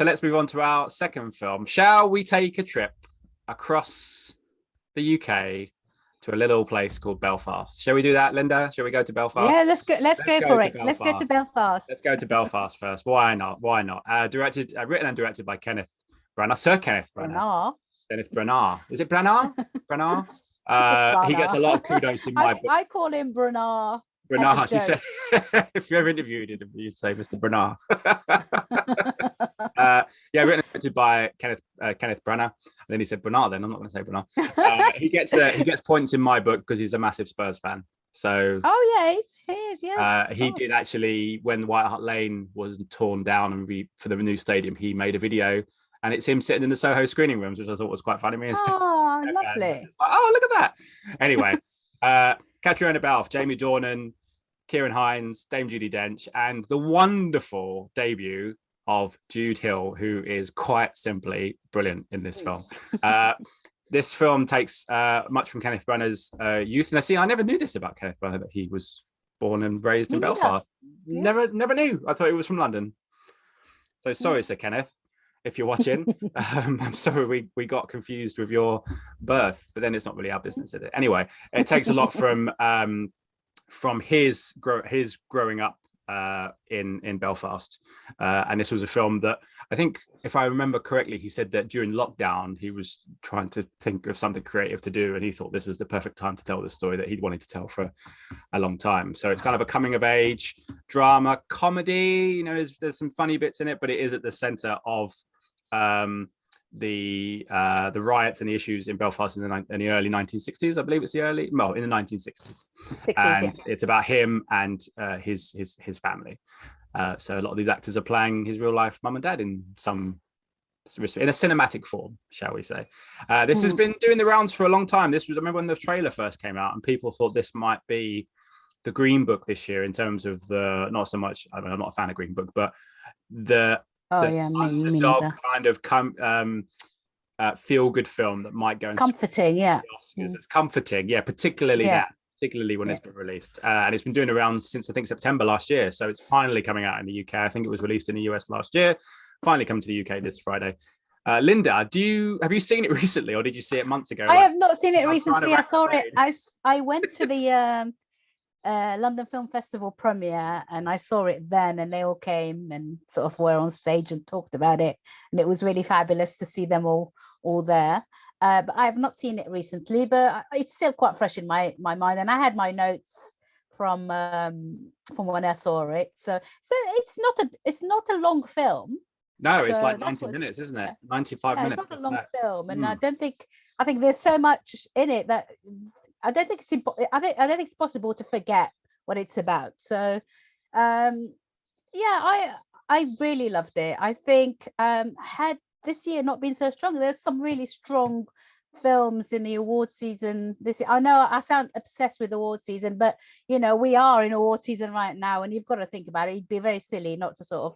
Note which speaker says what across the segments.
Speaker 1: So let's move on to our second film. Shall we take a trip across the UK to a little place called Belfast? Shall we do that, Linda? Shall we go to Belfast?
Speaker 2: Yeah, let's go. Let's go for it. Let's go to Belfast.
Speaker 1: Let's go to Belfast first. Why not? Why not? Written and directed by Kenneth Branagh, Sir Kenneth Branagh. Kenneth Branagh. Is it Branagh? Branagh. He gets a lot of kudos in my book.
Speaker 2: I call him Branagh.
Speaker 1: Branagh. You say, if you ever interviewed him, you'd say Mr. Branagh. Written and directed by Kenneth Branagh. And then he said Branagh. Then I'm not going to say Branagh. He gets points in my book because he's a massive Spurs fan. So
Speaker 2: he is. Yes.
Speaker 1: He did actually, when White Hart Lane was torn down and for the new stadium, he made a video. And it's him sitting in the Soho screening rooms, which I thought was quite funny.
Speaker 2: Lovely.
Speaker 1: It's like, oh, look at that. Anyway, Caitriona Balfe, Jamie Dornan, Ciarán Hinds, Dame Judi Dench, and the wonderful debut of Jude Hill, who is quite simply brilliant in this film. This film takes much from Kenneth Branagh's youth. And I never knew this about Kenneth Branagh, that he was born and raised in Belfast. Yeah. Never knew. I thought he was from London. So sorry, Sir Kenneth, if you're watching. I'm sorry we got confused with your birth, but then it's not really our business, is it? Anyway, it takes a lot from his growing up in Belfast, and this was a film that I think, if I remember correctly, he said that during lockdown he was trying to think of something creative to do, and he thought this was the perfect time to tell the story that he'd wanted to tell for a long time. So it's kind of a coming of age drama comedy. You know, there's some funny bits in it, but it is at the center of the riots and the issues in Belfast in the early 1960s. I believe it's in the 1960s. It's about him and his family. So a lot of these actors are playing his real life mum and dad in a cinematic form, shall we say. This has been doing the rounds for a long time. I remember when the trailer first came out and people thought this might be the Green Book this year, in terms of not so much, I'm not a fan of Green Book, but the underdog kind of feel good film that might go and
Speaker 2: comforting,
Speaker 1: Oscars. It's comforting, particularly when it's been released, and it's been doing around since I think September last year. So it's finally coming out in the UK. I think it was released in the US last year, finally coming to the UK this Friday. Linda, have you seen it recently, or did you see it months ago?
Speaker 2: I have not seen it recently. I saw it. I went to the London Film Festival premiere, and I saw it then, and they all came and sort of were on stage and talked about it, and it was really fabulous to see them all there. But I have not seen it recently, but it's still quite fresh in my mind, and I had my notes from when I saw it. So it's not a long film.
Speaker 1: No, it's like 90 minutes, isn't it? 95 minutes.
Speaker 2: It's not a long film, and I think there's so much in it that I don't think it's possible to forget what it's about. So I really loved it. I think had this year not been so strong, there's some really strong films in the award season this year. I know I sound obsessed with award season, but we are in award season right now, and you've got to think about it. It'd be very silly not to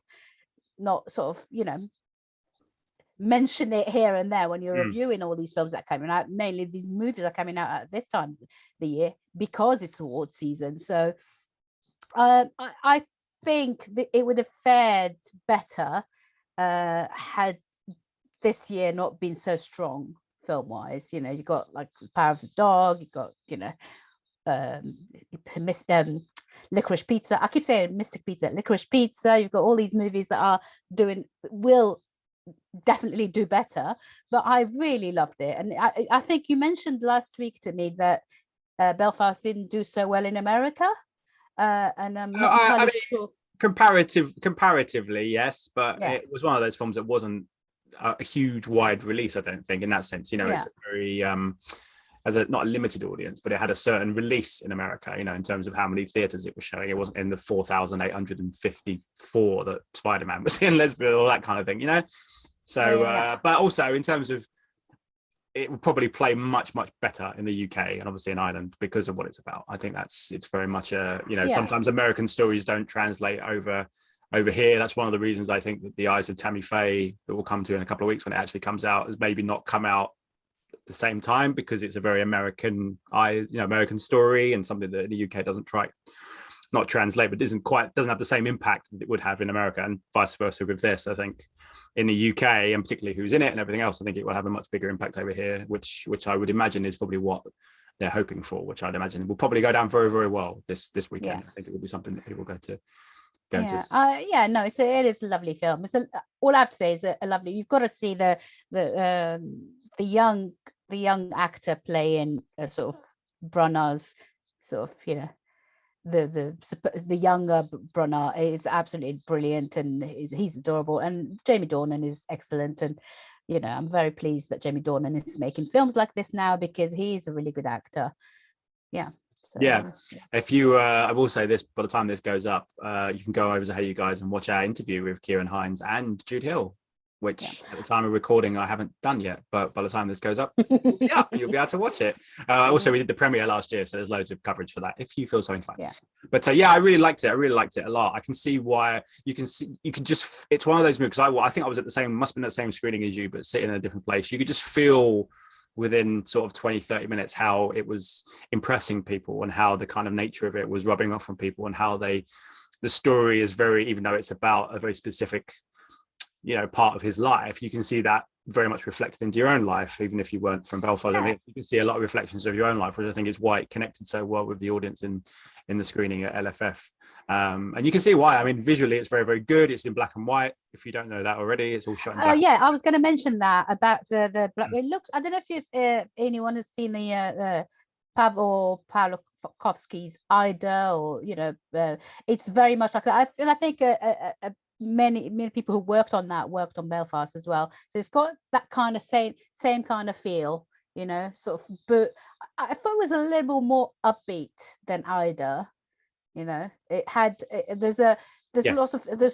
Speaker 2: mention it here and there when you're reviewing all these films that are coming out. Mainly these movies are coming out at this time of the year because it's award season. So I think that it would have fared better had this year not been so strong film wise. You got like Power of the Dog, you got Licorice Pizza. I keep saying Mystic Pizza, Licorice Pizza. You've got all these movies that will definitely do better, but I really loved it. And I think you mentioned last week to me that Belfast didn't do so well in America, and I'm not entirely sure.
Speaker 1: Comparatively, yes, but it was one of those films that wasn't a huge wide release, I don't think, in that sense. It's a very not a limited audience, but it had a certain release in America, in terms of how many theaters it was showing. It wasn't in the 4,854 that Spider-Man was in, Lesbian, or that kind of thing, So, but also in terms of, it would probably play much, much better in the UK and obviously in Ireland because of what it's about. I think it's very much sometimes American stories don't translate over here. That's one of the reasons I think that The Eyes of Tammy Faye, that we'll come to in a couple of weeks when it actually comes out, has maybe not come out the same time, because it's a very American American story, and something that the UK doesn't not translate, but doesn't have the same impact that it would have in America, and vice versa with this. I think in the UK, and particularly who's in it and everything else, I think it will have a much bigger impact over here, which I would imagine is probably what they're hoping for, which I'd imagine will probably go down very, very well this weekend. I think it will be something that people go to.
Speaker 2: No, it is a lovely film. All I have to say is a lovely. You've got to see the young actor playing sort of Branagh's sort of, you know, the younger Branagh is absolutely brilliant, and he's adorable, and Jamie Dornan is excellent, and you know, I'm very pleased that Jamie Dornan is making films like this now, because he's a really good actor.
Speaker 1: If you I will say this, by the time this goes up, you can go over to Hey You Guys and watch our interview with Ciarán Hinds and Jude Hill, which at the time of recording I haven't done yet, but by the time this goes up, you'll be able to watch it. Also, we did the premiere last year, so there's loads of coverage for that if you feel so inclined. But I really liked it. I really liked it a lot. I can see why. It's one of those movies. I think I was must have been at the same screening as you, but sitting in a different place. You could just feel within sort of 20-30 minutes how it was impressing people, and how the kind of nature of it was rubbing off on people, and how the story is very, even though it's about a very specific, you know, part of his life, you can see that very much reflected into your own life, even if you weren't from Belfast. I mean, you can see a lot of reflections of your own life, which I think is why it connected so well with the audience in the screening at LFF. And you can see why. I mean, visually it's very, very good. It's in black and white. If you don't know that already, it's all shot in black.
Speaker 2: I was going to mention that about the black. It looks, I don't know if anyone has seen the Pavel Pawlikowski's Ida, or you know, it's very much like that. I think many people who worked on Belfast as well, so it's got that kind of same kind of feel, you know, sort of. But I thought it was a little more upbeat than Ida. You know, it had there's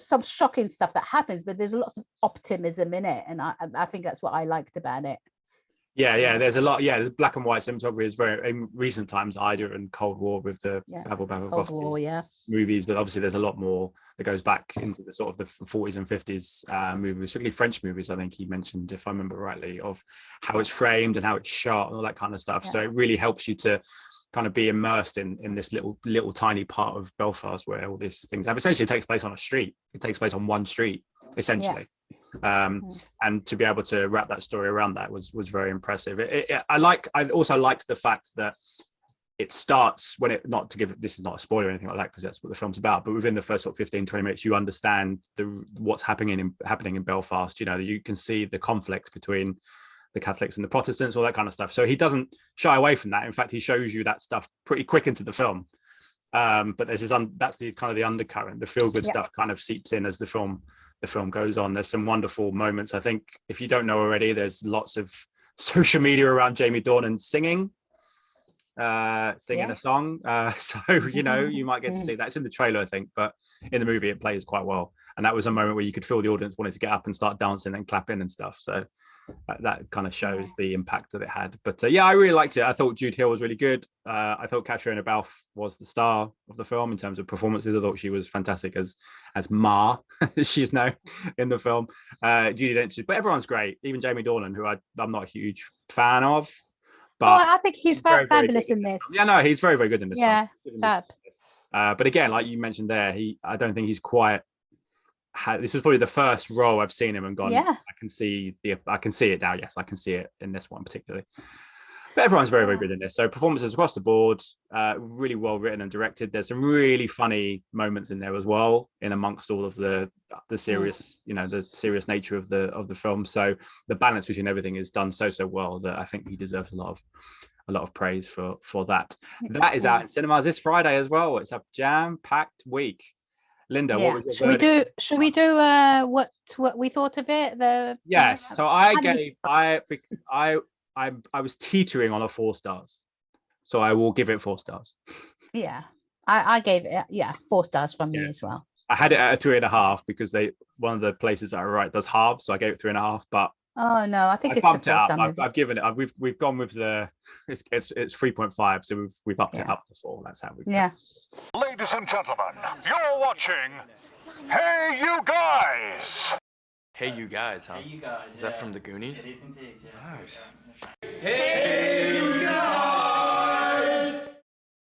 Speaker 2: some shocking stuff that happens, but there's lots of optimism in it, and I think that's what I liked about it.
Speaker 1: There's a lot. The black and white cinematography is very, in recent times, Ida and Cold War with the Pavel Pawlikowski movies, but obviously there's a lot more that goes back into the sort of the 40s and 50s movies, particularly French movies. I think he mentioned, if I remember rightly, of how it's framed and how it's shot and all that kind of stuff. So it really helps you to kind of be immersed in this little tiny part of Belfast where all these things have. Essentially, it takes place on a street. It takes place on one street, essentially. And to be able to wrap that story around that was very impressive. I also liked the fact that it starts when it, not to give, this is not a spoiler or anything like that, because that's what the film's about, but within the first sort of 15-20 minutes you understand what's happening in Belfast. You know, you can see the conflict between the Catholics and the Protestants, all that kind of stuff. So he doesn't shy away from that. In fact, he shows you that stuff pretty quick into the film. But there's that's the kind of the undercurrent. The feel-good stuff kind of seeps in as the film goes on. There's some wonderful moments. I think if you don't know already, there's lots of social media around Jamie Dornan singing a song. So, you know, you might get to see that. It's in the trailer, I think, but in the movie it plays quite well. And that was a moment where you could feel the audience wanted to get up and start dancing and clapping and stuff. So that kind of shows the impact that it had. But I really liked it. I thought Jude Hill was really good. I thought Caitriona Balfe was the star of the film in terms of performances. I thought she was fantastic as Ma, she's known in the film. Judi Dench, but everyone's great. Even Jamie Dornan, who I'm not a huge fan of. But
Speaker 2: I think he's fabulous in this.
Speaker 1: Yeah, no, he's very, very good in this.
Speaker 2: Yeah, fab.
Speaker 1: But again, like you mentioned there, I don't think he's quite. This was probably the first role I've seen him and gone, I can see it now. Yes, I can see it in this one particularly. But everyone's very, very good in this. So performances across the board, really well written and directed. There's some really funny moments in there as well, in amongst all of the serious, you know, the serious nature of the film. So the balance between everything is done so well that I think he deserves a lot of praise for that. That is out in cinemas this Friday as well. It's a jam-packed week. Linda, what was your verdict?
Speaker 2: Should we do what we thought of it?
Speaker 1: So I was teetering on a 4 stars, so I will give it 4 stars.
Speaker 2: I gave it 4 stars from me as well.
Speaker 1: I had it at a 3.5 because one of the places that I write does halves, so I gave it 3.5. But
Speaker 2: oh no, I think
Speaker 1: I bumped it up. I've given it. We've gone with it's 3.5, so we've upped it up to 4. That's how we've done.
Speaker 3: Ladies and gentlemen, you're watching Hey You Guys.
Speaker 4: Hey You Guys, huh?
Speaker 5: Hey You Guys.
Speaker 4: Is that from the Goonies?
Speaker 5: It is indeed, yeah.
Speaker 4: Nice.
Speaker 3: Hey You Guys.